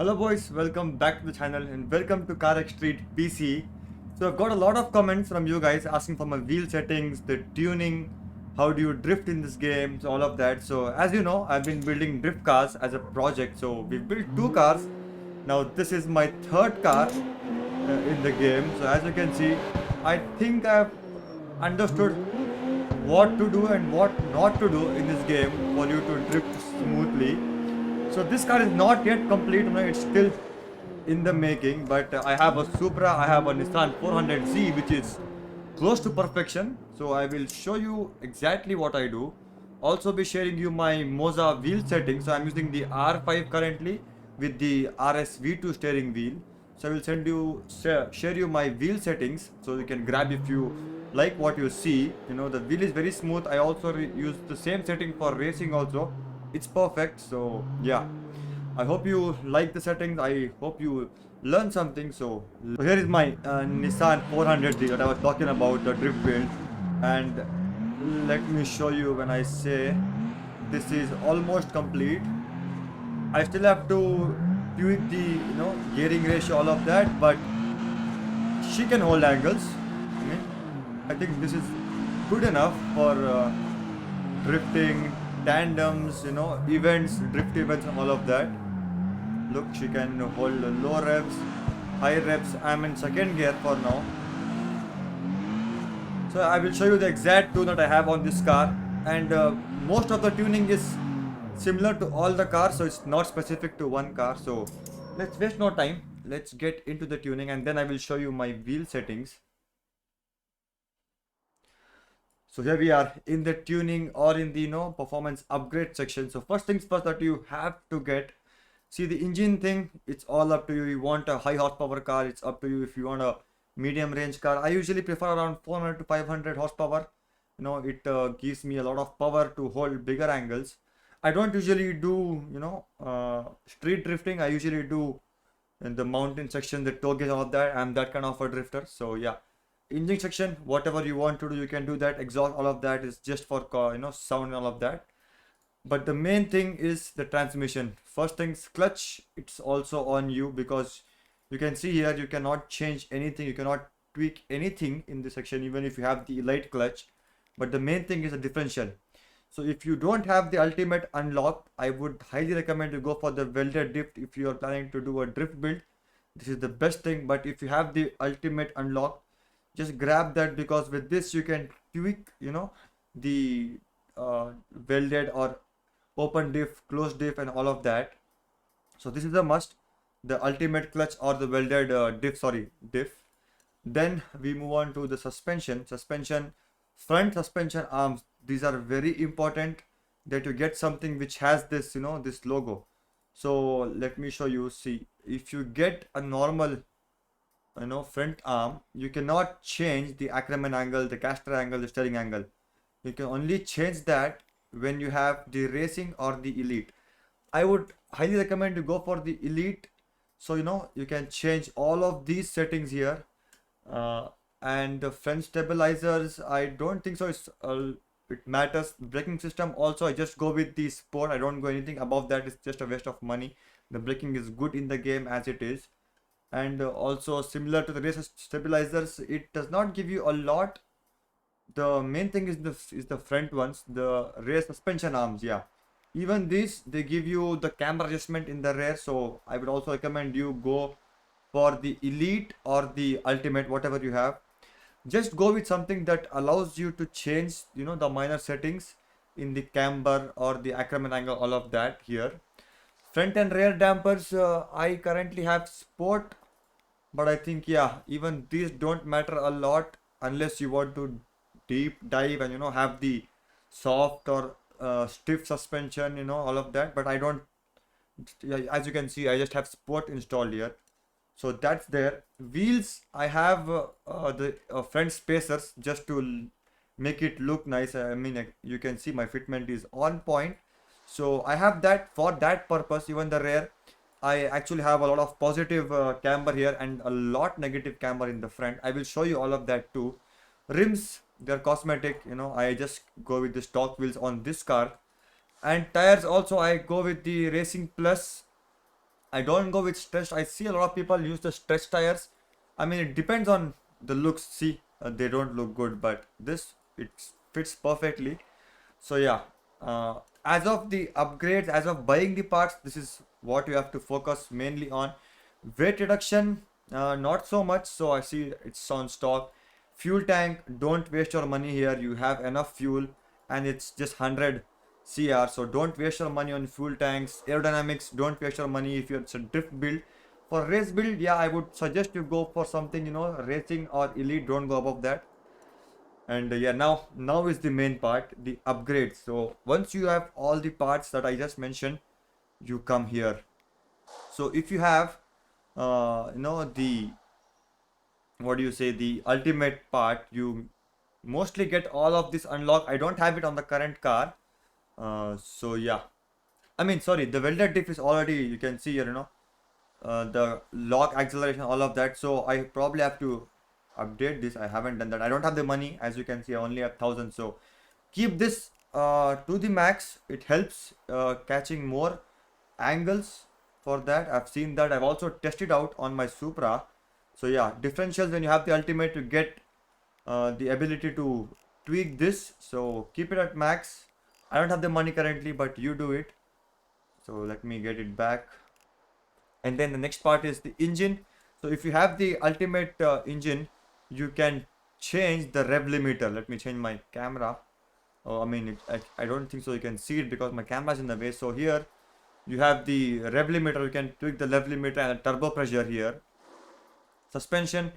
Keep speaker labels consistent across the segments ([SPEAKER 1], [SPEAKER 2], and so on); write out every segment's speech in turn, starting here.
[SPEAKER 1] Hello boys, welcome back to the channel and welcome to Carxstreet PC. So I've got a lot of comments from you guys asking for my wheel settings, the tuning, how do you drift in this game, so all of that. So as you know, I've been building drift cars as a project. So we've built two cars. Now this is my third car in the game. So as you can see, I think I've understood what to do and what not to do in this game for you to drift smoothly. So this car is not yet complete, it's still in the making, but I have a Supra, I have a Nissan 400Z which is close to perfection. So I will show you exactly what I do. Also be sharing you my Moza wheel settings. So I'm using the R5 currently with the RS V2 steering wheel. So I will share you my wheel settings so you can grab if you like what you see. The wheel is very smooth. I also use the same setting for racing also. It's perfect. So yeah, I hope you like the settings. I hope you learn something. So here is my Nissan 400Z that I was talking about, the drift build. And let me show you when I say this is almost complete. I still have to tweak the gearing ratio, all of that, but she can hold angles. I think this is good enough for drifting, tandems, events, drift events, and all of that. Look, she can hold low revs, high revs. I'm in second gear for now. So I will show you the exact tune that I have on this car, and most of the tuning is similar to all the cars, so it's not specific to one car. So let's waste no time. Let's get into the tuning, and then I will show you my wheel settings. So here we are in the tuning or in the performance upgrade section. So first things first that you have to get. See, the engine thing, it's all up to you. You want a high horsepower car, it's up to you. If you want a medium range car, I usually prefer around 400 to 500 horsepower. It gives me a lot of power to hold bigger angles. I don't usually do street drifting. I usually do in the mountain section, the toe gauge, all of that. I'm that kind of a drifter. So yeah, engine section, whatever you want to do, you can do that. Exhaust, all of that is just for sound and all of that. But the main thing is the transmission. First things, clutch, it's also on you, because you can see here you cannot change anything, you cannot tweak anything in this section even if you have the elite clutch. But the main thing is the differential. So if you don't have the ultimate unlocked, I would highly recommend you go for the welded drift. If you are planning to do a drift build, this is the best thing. But if you have the ultimate unlocked, just grab that, because with this you can tweak the welded or open diff, closed diff, and all of that. So this is a must, the ultimate clutch or the welded diff. Then we move on to the suspension. Front suspension arms, these are very important, that you get something which has this this logo. So let me show you. See, if you get a normal front arm, you cannot change the Ackerman angle, the caster angle, the steering angle. You can only change that when you have the racing or the elite. I would highly recommend you go for the elite. So you can change all of these settings here. And the front stabilizers, I don't think so it matters. Braking system also, I just go with the sport. I don't go anything above that. It's just a waste of money. The braking is good in the game as it is. And also similar to the race stabilizers, it does not give you a lot. The main thing is the front ones, the rear suspension arms. Yeah, even these, they give you the camber adjustment in the rear. So I would also recommend you go for the elite or the ultimate, whatever you have. Just go with something that allows you to change the minor settings in the camber or the Ackerman angle, all of that here. Front and rear dampers, I currently have sport, but I think yeah, even these don't matter a lot unless you want to deep dive and have the soft or stiff suspension, all of that. But I don't, yeah, as you can see, I just have sport installed here. So that's there. Wheels, I have the front spacers just to make it look nice. I mean, you can see my fitment is on point. So I have that for that purpose. Even the rear, I actually have a lot of positive camber here and a lot negative camber in the front. I will show you all of that too. Rims, they're cosmetic. I just go with the stock wheels on this car. And tires also, I go with the Racing Plus I don't go with stretched. I see a lot of people use the stretched tires. I mean, it depends on the looks. See, they don't look good, but this it fits perfectly. So yeah, as of the upgrades, as of buying the parts, this is what you have to focus mainly on. Weight reduction, not so much. So I see it's on stock. Fuel tank, don't waste your money here. You have enough fuel, and it's just 100 CR. So don't waste your money on fuel tanks. Aerodynamics, don't waste your money if it's a drift build. For race build, yeah, I would suggest you go for something, racing or elite. Don't go above that. And yeah, now is the main part, the upgrades. So once you have all the parts that I just mentioned, you come here. So if you have the, what do you say, the ultimate part, you mostly get all of this unlocked. I don't have it on the current car. So yeah, I mean, sorry, the welded diff is already, you can see here, the lock acceleration, all of that. So I probably have to update this. I haven't done that. I don't have the money, as you can see. I only have 1,000. So keep this to the max. It helps catching more angles. For that, I've seen that. I've also tested out on my Supra. So yeah, differentials, when you have the ultimate, you get the ability to tweak this. So keep it at max. I don't have the money currently, but you do it. So let me get it back. And then the next part is the engine. So if you have the ultimate engine, you can change the rev limiter. Let me change my camera. Oh, I mean, I don't think so you can see it because my camera is in the way. So here you have the rev limiter. You can tweak the rev limiter and the turbo pressure here. Suspension,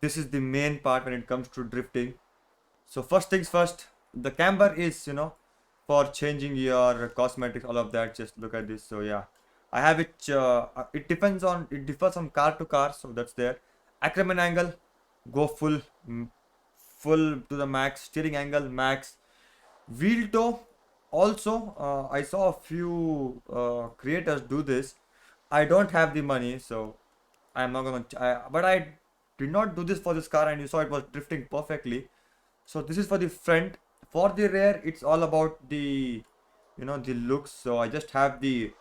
[SPEAKER 1] this is the main part when it comes to drifting. So first things first, the camber is, for changing your cosmetics, all of that. Just look at this. So yeah, I have it. It differs from car to car. So that's there. Ackerman angle, go full to the max. Steering angle max. Wheel toe, also I saw a few creators do this. I don't have the money, so I'm not gonna. But I did not do this for this car, and you saw it was drifting perfectly. So this is for the front. For the rear, it's all about the the looks. So I just have the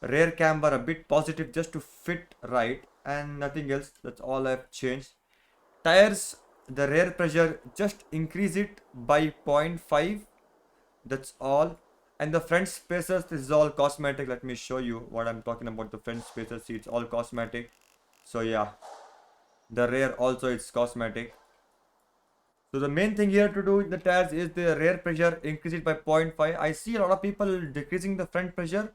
[SPEAKER 1] rear camber a bit positive just to fit right, and nothing else. That's all I've changed. Tires, the rear pressure, just increase it by 0.5. That's all. And the front spacers, this is all cosmetic. Let me show you what I'm talking about. The front spacers, see, it's all cosmetic. So yeah, the rear also, it's cosmetic. So the main thing here to do with the tires is the rear pressure, increase it by 0.5. I see a lot of people decreasing the front pressure.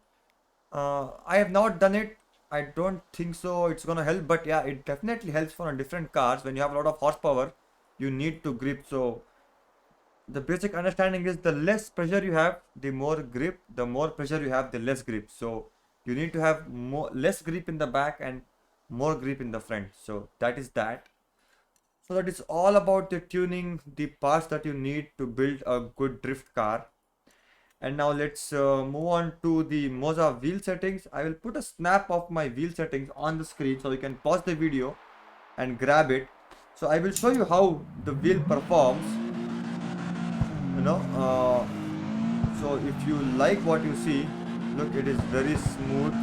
[SPEAKER 1] I have not done it. I don't think so it's gonna help, but yeah, it definitely helps for different cars. When you have a lot of horsepower, you need to grip. So the basic understanding is the less pressure you have, the more grip. The more pressure you have, the less grip. So you need to have less grip in the back and more grip in the front. So that is that. So that is all about the tuning, the parts that you need to build a good drift car. And now let's move on to the Moza wheel settings. I will put a snap of my wheel settings on the screen so you can pause the video and grab it. So I will show you how the wheel performs. So if you like what you see, look, it is very smooth.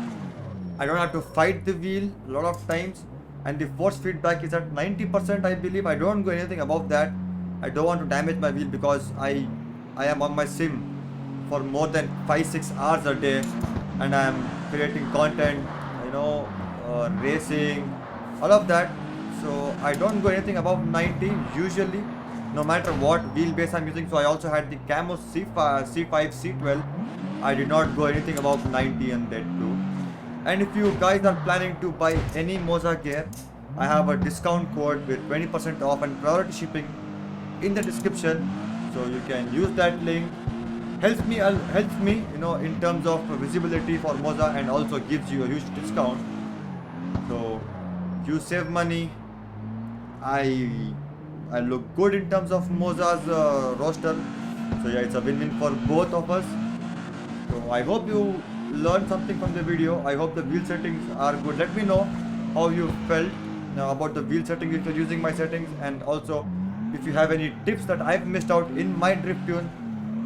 [SPEAKER 1] I don't have to fight the wheel a lot of times, and the force feedback is at 90%, I believe. I don't go anything above that. I don't want to damage my wheel because I am on my sim for more than 5-6 hours a day, and I am creating content, racing, all of that. So I don't go anything above 90 usually, no matter what wheelbase I'm using. So I also had the Camo C5, C12. I did not go anything above 90 and that too. And if you guys are planning to buy any Moza gear, I have a discount code with 20% off and priority shipping in the description. So you can use that link. Helps me, in terms of visibility for Moza, and also gives you a huge discount. So you save money. I look good in terms of Moza's roster. So yeah, it's a win-win for both of us. So I hope you learned something from the video. I hope the wheel settings are good. Let me know how you felt about the wheel settings if you're using my settings, and also if you have any tips that I've missed out in my drift tune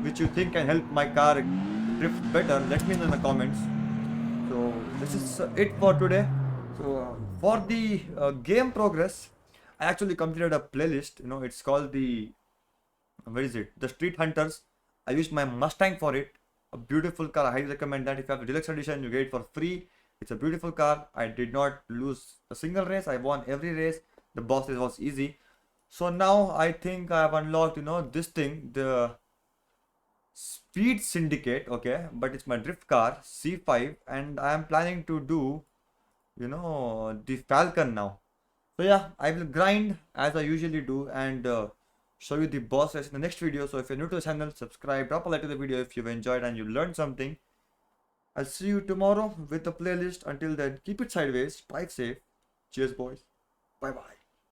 [SPEAKER 1] which you think can help my car drift better, let me know in the comments. So this is it for today. So for the game progress, I actually completed a playlist. You know, it's called the, where is it? The Street Hunters. I used my Mustang for it. A beautiful car. I highly recommend that. If you have the deluxe edition, you get it for free. It's a beautiful car. I did not lose a single race. I won every race. The boss race was easy. So now I think I have unlocked, you know, this thing, the Speed Syndicate, okay, but it's my drift car C5, and I am planning to do, you know, the Falcon now. So yeah, I will grind as I usually do, and show you the boss race in the next video. So if you're new to the channel, subscribe, drop a like to the video if you've enjoyed and you learned something. I'll see you tomorrow with the playlist. Until then, keep it sideways, drive safe. Cheers, boys. Bye bye.